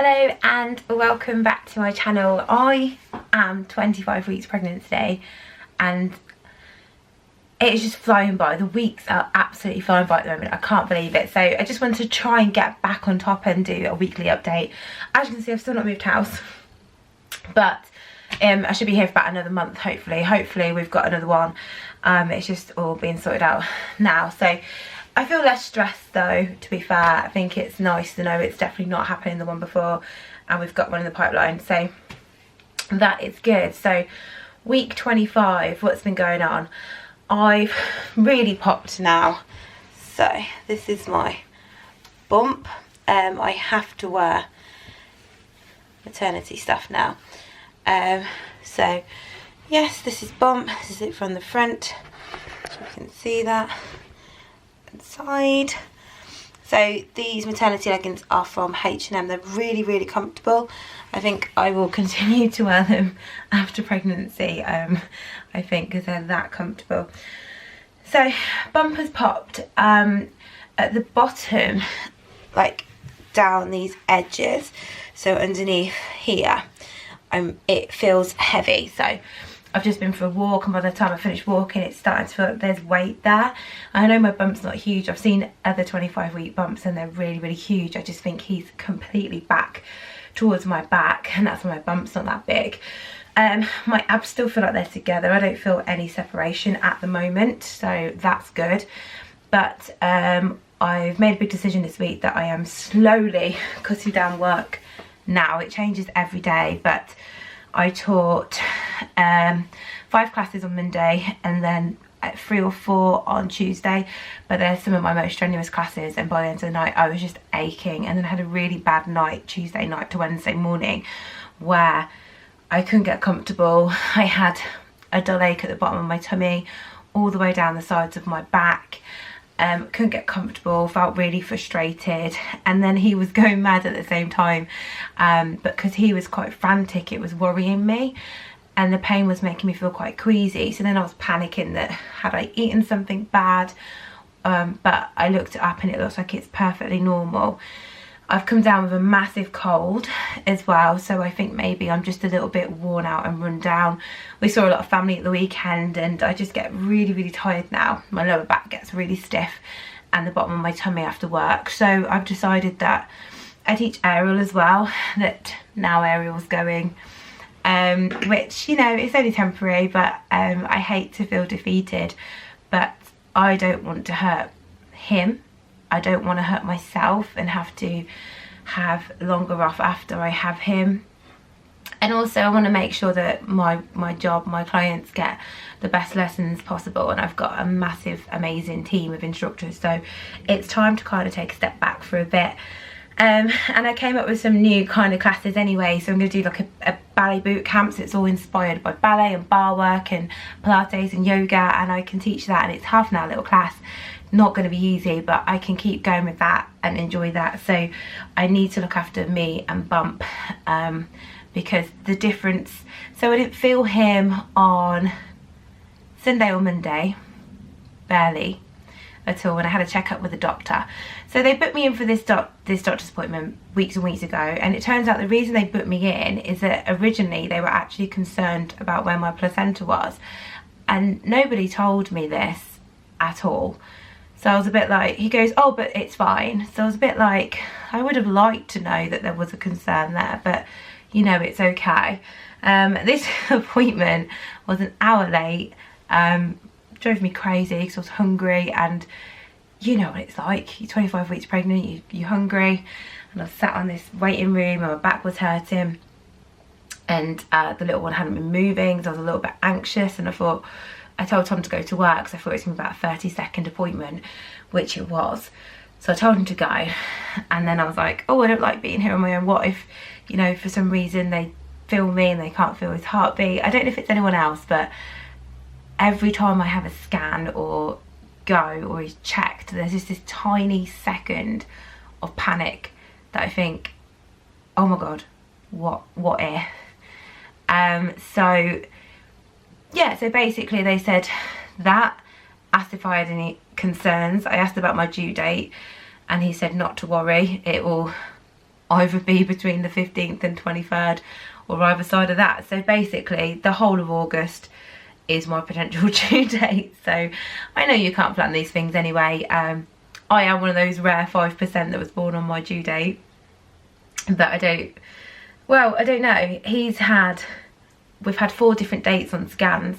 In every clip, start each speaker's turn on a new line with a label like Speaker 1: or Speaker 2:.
Speaker 1: Hello and welcome back to my channel. I am 25 weeks pregnant today and it is just flying by. The weeks are absolutely flying by at the moment. I can't believe it. So I just wanted to try and get back on top and do a weekly update. As you can see, I've still not moved house, but I should be here for about another month, hopefully we've got another one. It's just all being sorted out now, so I feel less stressed though, to be fair. I think it's nice to know it's definitely not happening the one before, and we've got one in the pipeline, so that is good. So week 25, what's been going on? I've really popped now. So this is my bump. I have to wear maternity stuff now. So yes, this is bump. This is it from the front, so you can see that. Side. So these maternity leggings are from H&M. They're really comfortable. I think I will continue to wear them after pregnancy, I think, because they're that comfortable. So bump has popped at the bottom, like down these edges, so underneath here it feels heavy. So I've just been for a walk, and by the time I finish walking it's starting to feel like there's weight there. I know my bump's not huge. I've seen other 25-week bumps and they're really huge. I just think he's completely back towards my back, and that's why my bump's not that big. My abs still feel like they're together. I don't feel any separation at the moment, so that's good. But I've made a big decision this week that I am slowly cutting down work now. It changes every day, but I taught 5 classes on Monday and then 3 or 4 on Tuesday, but they're some of my most strenuous classes, and by the end of the night I was just aching. And then I had a really bad night, Tuesday night to Wednesday morning, where I couldn't get comfortable. I had a dull ache at the bottom of my tummy, all the way down the sides of my back. Couldn't get comfortable, felt really frustrated, and then he was going mad at the same time, but because he was quite frantic it was worrying me, and the pain was making me feel quite queasy. So then I was panicking that had I eaten something bad, but I looked it up and it looks like it's perfectly normal. I've come down with a massive cold as well, so I think maybe I'm just a little bit worn out and run down. We saw a lot of family at the weekend and I just get really tired now. My lower back gets really stiff and the bottom of my tummy after work. So I've decided that I teach Ariel as well, that now Ariel's going, which, you know, it's only temporary, but I hate to feel defeated, but I don't want to hurt him. I don't want to hurt myself and have to have longer off after I have him. And also I want to make sure that my job, my clients get the best lessons possible, and I've got a massive amazing team of instructors, so it's time to kind of take a step back for a bit. And I came up with some new kind of classes anyway, so I'm going to do like a ballet boot camp. So it's all inspired by ballet and bar work and Pilates and yoga, and I can teach that, and it's half an hour little class. Not going to be easy, but I can keep going with that and enjoy that. So I need to look after me and bump, because the difference, so I didn't feel him on Sunday or Monday, barely at all, when I had a checkup with the doctor. So they booked me in for this doctor's appointment weeks and weeks ago, and it turns out the reason they booked me in is that originally they were actually concerned about where my placenta was, and nobody told me this at all. So I was a bit like, he goes, oh, but it's fine. So I was a bit like, I would have liked to know that there was a concern there, but you know, it's okay. This appointment was an hour late. Drove me crazy because I was hungry, and you know what it's like. You're 25 weeks pregnant, you're hungry, and I was sat on this waiting room and my back was hurting, and the little one hadn't been moving, so I was a little bit anxious, and I told Tom to go to work because I thought it was going to be about a 30-second appointment, which it was. So I told him to go, and then I was like, oh, I don't like being here on my own. What if, you know, for some reason they feel me and they can't feel his heartbeat? I don't know if it's anyone else, but every time I have a scan or go or he's checked, there's just this tiny second of panic that I think, oh my God, what if? So yeah, so basically they said that, asked if I had any concerns. I asked about my due date and he said not to worry, it will either be between the 15th and 23rd or either side of that. So basically the whole of August is my potential due date. So I know you can't plan these things anyway. I am one of those rare 5% that was born on my due date. But I don't know. We've had 4 different dates on scans.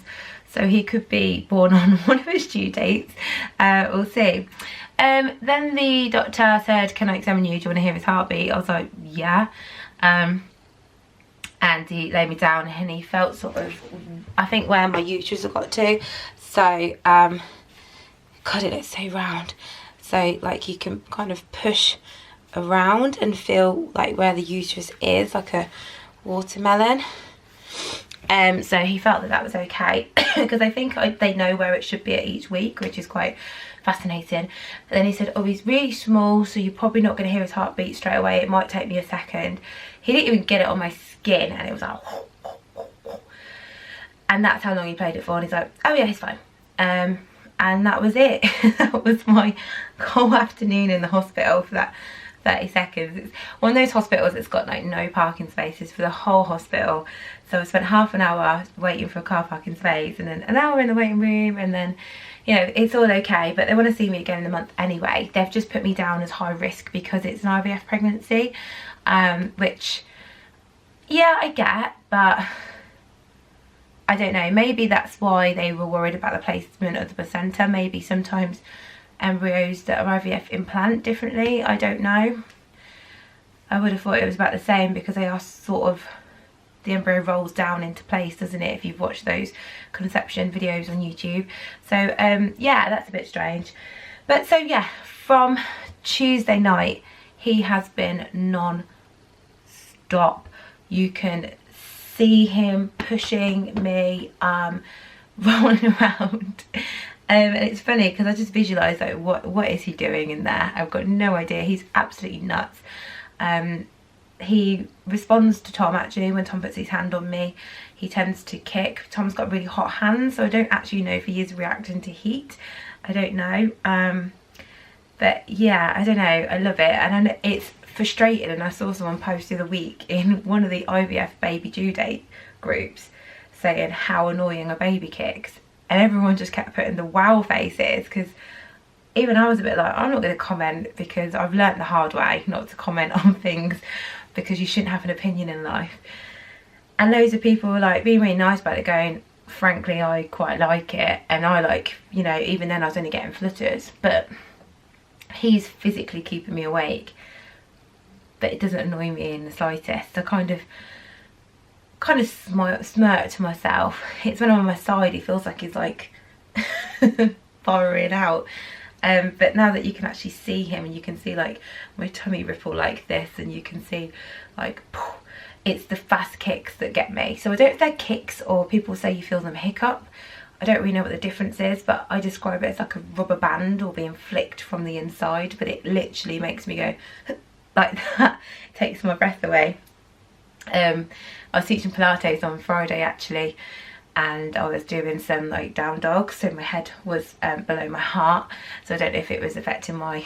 Speaker 1: So he could be born on one of his due dates. We'll see. Then the doctor said, can I examine you? Do you want to hear his heartbeat? I was like, yeah. And he laid me down and he felt sort of, I think, where my uterus had got to. So, God, it looks so round. So, like, you can kind of push around and feel like where the uterus is, like a watermelon. So he felt that that was okay, because I think they know where it should be at each week, which is quite fascinating. But then he said, oh, he's really small, so you're probably not going to hear his heartbeat straight away. It might take me a second. He didn't even get it on my skin, and it was like, and that's how long he played it for. And he's like, oh yeah, he's fine. And that was it. That was my whole afternoon in the hospital for that 30 seconds. It's one of those hospitals that's got like no parking spaces for the whole hospital. So I spent half an hour waiting for a car parking space, and then an hour in the waiting room, and then, you know, it's all okay, but they want to see me again in a month anyway. They've just put me down as high risk because it's an IVF pregnancy, which, yeah, I get, but I don't know, maybe that's why they were worried about the placement of the placenta. Maybe sometimes embryos that are IVF implant differently, I don't know. I would have thought it was about the same, because they are sort of, the embryo rolls down into place, doesn't it, if you've watched those conception videos on YouTube. So yeah, that's a bit strange. But so yeah, from Tuesday night he has been non-stop. You can see him pushing me, rolling around. And it's funny because I just visualise like what is he doing in there. I've got no idea. He's absolutely nuts. He responds to Tom actually. When Tom puts his hand on me, he tends to kick. Tom's got really hot hands, so I don't actually know if he is reacting to heat. I don't know. But yeah, I don't know. I love it, and I know it's frustrating. And I saw someone post the other week in one of the IVF baby due date groups saying how annoying a baby kicks, and everyone just kept putting the wow faces, because even I was a bit like, I'm not going to comment, because I've learnt the hard way not to comment on things, because you shouldn't have an opinion in life. And loads of people were like being really nice about it, going, frankly, I quite like it, and I like, you know, even then I was only getting flutters, but he's physically keeping me awake, but it doesn't annoy me in the slightest. I kind of smirk to myself. It's when I'm on my side, it feels like he's like firing out. But now that you can actually see him, and you can see like my tummy ripple like this, and you can see like, it's the fast kicks that get me. So I don't know if they're kicks or people say you feel them hiccup. I don't really know what the difference is, but I describe it as like a rubber band or being flicked from the inside, but it literally makes me go like that. It takes my breath away. I was teaching Pilates on Friday actually, and I was doing some like down dogs, so my head was below my heart, so I don't know if it was affecting my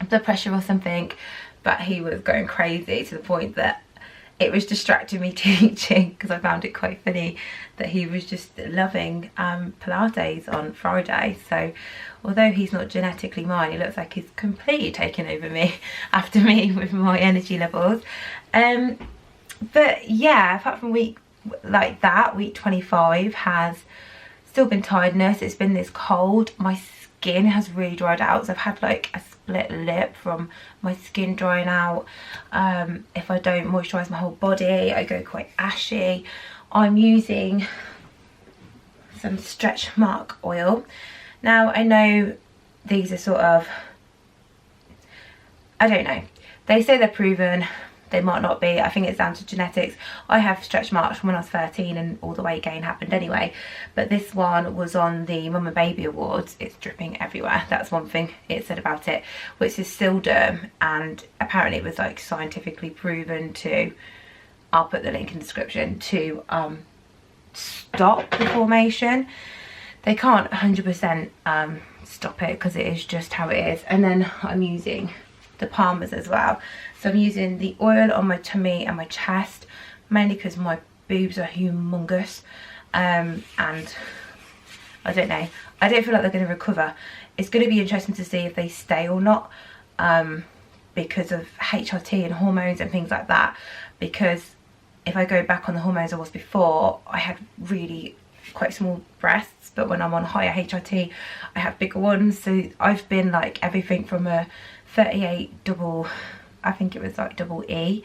Speaker 1: blood pressure or something, but he was going crazy to the point that it was distracting me teaching, because I found it quite funny that he was just loving Pilates on Friday. So although he's not genetically mine, it looks like he's completely taken over me after me with my energy levels. But yeah, apart from week like that, week 25 has still been tiredness. It's been this cold. My skin has really dried out, so I've had like a split lip from my skin drying out. If I don't moisturise my whole body, I go quite ashy. I'm using some stretch mark oil. Now I know these are sort of, I don't know, they say they're proven, they might not be. I think it's down to genetics. I have stretch marks from when I was 13 and all the weight gain happened anyway, but this one was on the Mum and Baby Awards. It's dripping everywhere. That's one thing it said about it, which is Silk-Derm, and apparently it was like scientifically proven to, I'll put the link in the description, to stop the formation. They can't 100% stop it, because it is just how it is. And then I'm using the palmers as well. So I'm using the oil on my tummy and my chest, mainly because my boobs are humongous, and I don't know, I don't feel like they're going to recover. It's going to be interesting to see if they stay or not, because of HRT and hormones and things like that. Because if I go back on the hormones I was before, I had really quite small breasts, but when I'm on higher HRT I have bigger ones. So I've been like everything from a 38 double, I think it was like double E,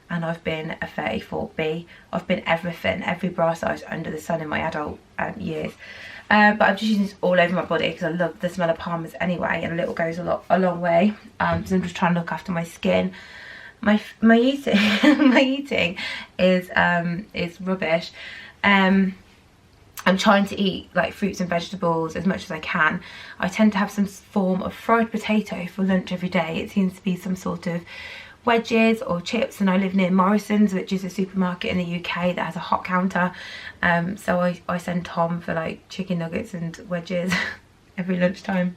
Speaker 1: and I've been a 34B. I've been everything, every bra size under the sun in my adult years. But I'm just using this all over my body because I love the smell of palmers anyway, and a little goes a long way. So I'm just trying to look after my skin. My eating my eating is rubbish. I'm trying to eat like fruits and vegetables as much as I can. I tend to have some form of fried potato for lunch every day. It seems to be some sort of wedges or chips, and I live near Morrison's, which is a supermarket in the UK that has a hot counter. So I send Tom for like chicken nuggets and wedges every lunchtime,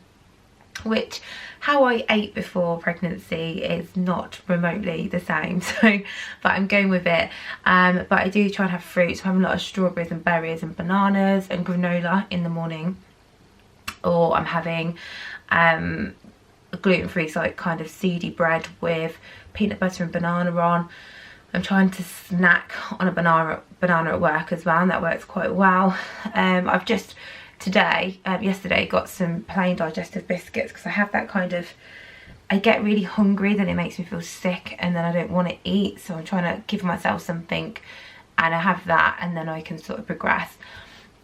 Speaker 1: which how I ate before pregnancy is not remotely the same. So but I'm going with it. But I do try and have fruits. I'm having a lot of strawberries and berries and bananas and granola in the morning, or I'm having a gluten-free, so like kind of seedy bread with peanut butter and banana on. I'm trying to snack on a banana at work as well, and that works quite well. I've just yesterday got some plain digestive biscuits because I have that kind of, I get really hungry, then it makes me feel sick, and then I don't want to eat, so I'm trying to give myself something, and I have that, and then I can sort of progress.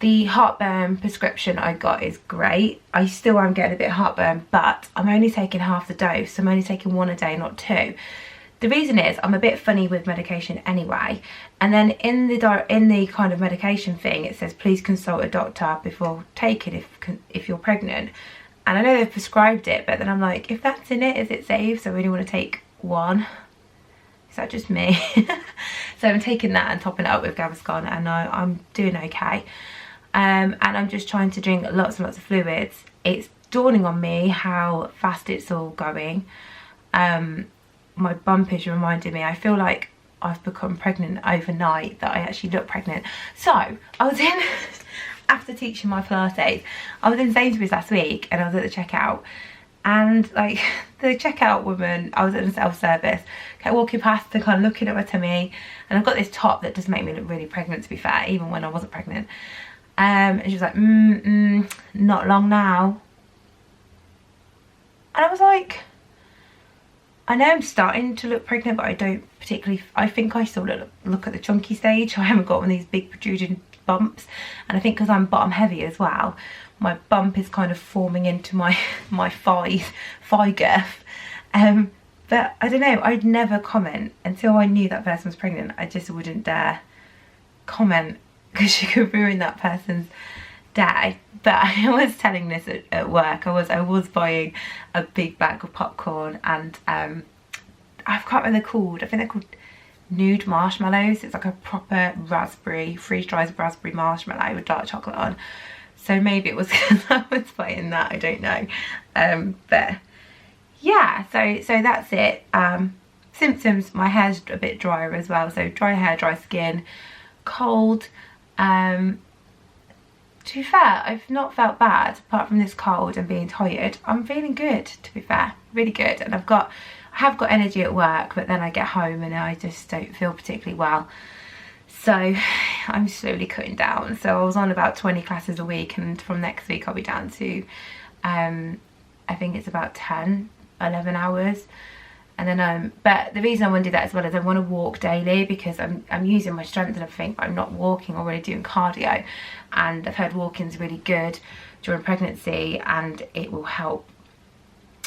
Speaker 1: The heartburn prescription I got is great. I still am getting a bit of heartburn, but I'm only taking half the dose. I'm only taking 1 a day, not 2. The reason is I'm a bit funny with medication anyway, and then in the kind of medication thing it says please consult a doctor before taking if you're pregnant. And I know they've prescribed it, but then I'm like, if that's in it, is it safe? So I only want to take 1. Is that just me? So I'm taking that and topping it up with Gaviscon, and I'm doing okay. And I'm just trying to drink lots and lots of fluids. It's dawning on me how fast it's all going. My bump is reminding me, I feel like I've become pregnant overnight, that I actually look pregnant. So I was in, after teaching my Pilates, I was in Sainsbury's last week, and I was at the checkout, and like the checkout woman, I was at the self-service, kept walking past and kind of looking at my tummy, and I've got this top that does make me look really pregnant, to be fair, even when I wasn't pregnant. And she was like, not long now. And I was like, I know I'm starting to look pregnant, but I don't particularly, I think I still look at the chunky stage. I haven't got one of these big protruding bumps, and I think because I'm bottom heavy as well, my bump is kind of forming into my thigh girth. But I don't know, I'd never comment until I knew that person was pregnant. I just wouldn't dare comment because you could ruin that person's day. But I was telling this at work, I was buying a big bag of popcorn, and I can't remember what they're called. I think they're called nude marshmallows. It's like a proper raspberry, freeze-dried raspberry marshmallow with dark chocolate on. So maybe it was because I was buying that, I don't know. But yeah, so that's it. Symptoms, my hair's a bit drier as well, so dry hair, dry skin, cold. To be fair, I've not felt bad apart from this cold and being tired. I'm feeling good, to be fair, really good. And I have got energy at work, but then I get home and I just don't feel particularly well. So I'm slowly cutting down. So I was on about 20 classes a week, and from next week I'll be down to, I think it's about 10, 11 hours. And then but the reason I want to do that as well is I want to walk daily, because I'm using my strength and everything, but I'm not walking or really doing cardio. And I've heard walking's really good during pregnancy, and it will help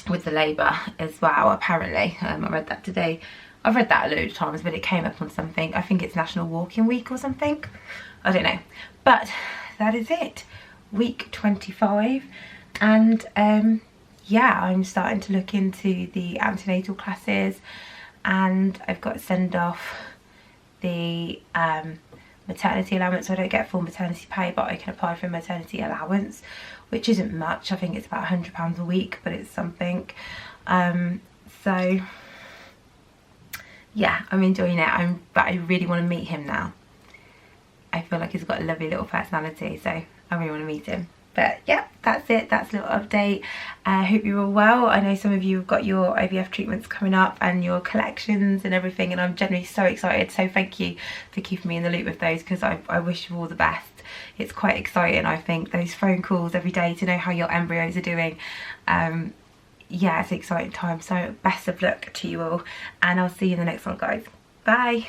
Speaker 1: with the labour as well, apparently. I read that today. I've read that a load of times, but it came up on something. I think it's National Walking Week or something. I don't know. But that is it. Week 25. And yeah, I'm starting to look into the antenatal classes, and I've got to send off the maternity allowance. So I don't get full maternity pay, but I can apply for maternity allowance, which isn't much. I think it's about £100 a week, but it's something. So So yeah, I'm enjoying it. But I really want to meet him now. I feel like he's got a lovely little personality, so I really want to meet him. But yeah, that's it. That's a little update. I hope you're all well. I know some of you have got your IVF treatments coming up and your collections and everything, and I'm generally so excited. So thank you for keeping me in the loop with those, because I wish you all the best. It's quite exciting, I think, those phone calls every day to know how your embryos are doing. Yeah, it's an exciting time. So best of luck to you all, and I'll see you in the next one, guys. Bye.